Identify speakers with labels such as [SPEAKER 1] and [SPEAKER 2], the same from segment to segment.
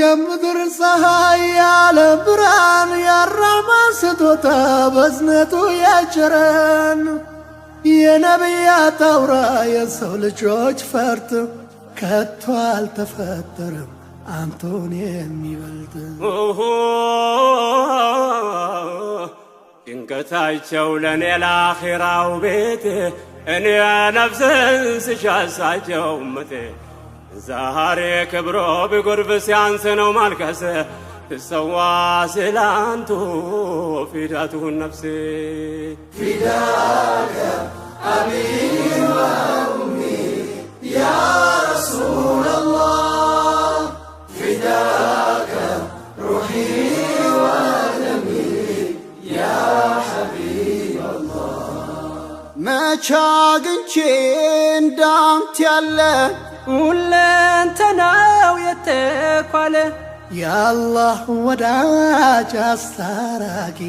[SPEAKER 1] የምድር ፀሐይ ያለ ብርሃን ያራማን ስጦታ በዝነቱ ያቸረን የነቢያት አውራ የሰው ልጆች ፈርጥ ከቶ አልተፈጠረም አንተን የሚበልጥ
[SPEAKER 2] ጭንቀታቸው ለኔ ለአኺራው ቤት እኔ ነፍስን ስሻሳቸው እመቴ ዛሬ ክብሮ ቢጎርፍ ሲያንስ ነው ማልቀስ ትሰዋ ስላንቱ ፊዳቱን ነፍሴ
[SPEAKER 1] ፊዳከ አቢ ወኡሚ ያ ረሱለላህ ፊዳከ ሩሒ ወደሚ ያ ሐቢበላህ መቼ አግኝቼ እንዳንተ ያለ
[SPEAKER 3] ሁለንተናው የተኳለ
[SPEAKER 1] የአላህ ወዳጅ አስታራቂ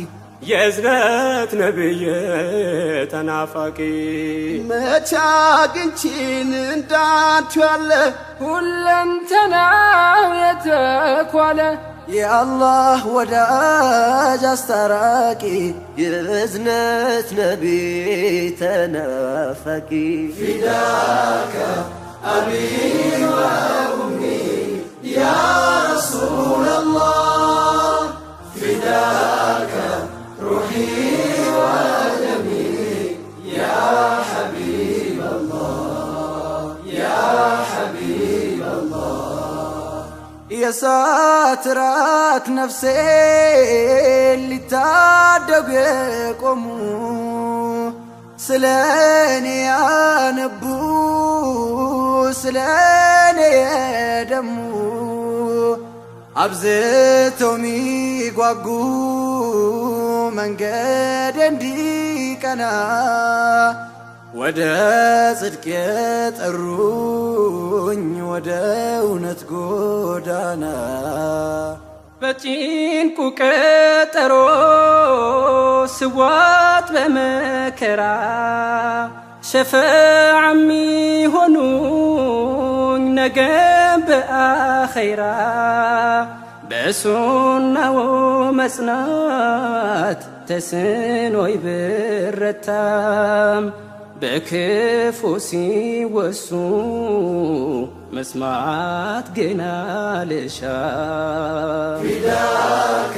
[SPEAKER 2] የእዝነት ነቢይ ተናፋቂ
[SPEAKER 1] መቼ አግኝቼን እንዳንተ ያለ
[SPEAKER 3] ሁለንተናው የተኳለ
[SPEAKER 1] የአላህ ወዳጅ አስታራቂ የእዝነት ነቢይ ተናፋቂ ፊዳከ አቢ ወኡሚ ያ ረሱለላህ ፊዳከ ሩሒ ወደሚ ያ ሐቢበላህ ያ ሐቢበላህ የእሳት ራት ነፍሴ ሊታደጉ የቆሙ ስለኔ ያነቡ ስለኔ የደሙ አብዝተው ሚጓጉ መንገድ እንዲቀና ወደ ጽድቅ የጠሩኝ ወደ እውነት ጎዳና
[SPEAKER 3] በጭንቁ ቀጠሮ ስዋት በመከራ ሸፈዓ ሚሆኑኝ ነገም በአኺራ በሱናው መጽናት ተስኖይ ብረታም በክፉ ሲወሱ መስማት ግን አልሻም
[SPEAKER 1] ፊዳከ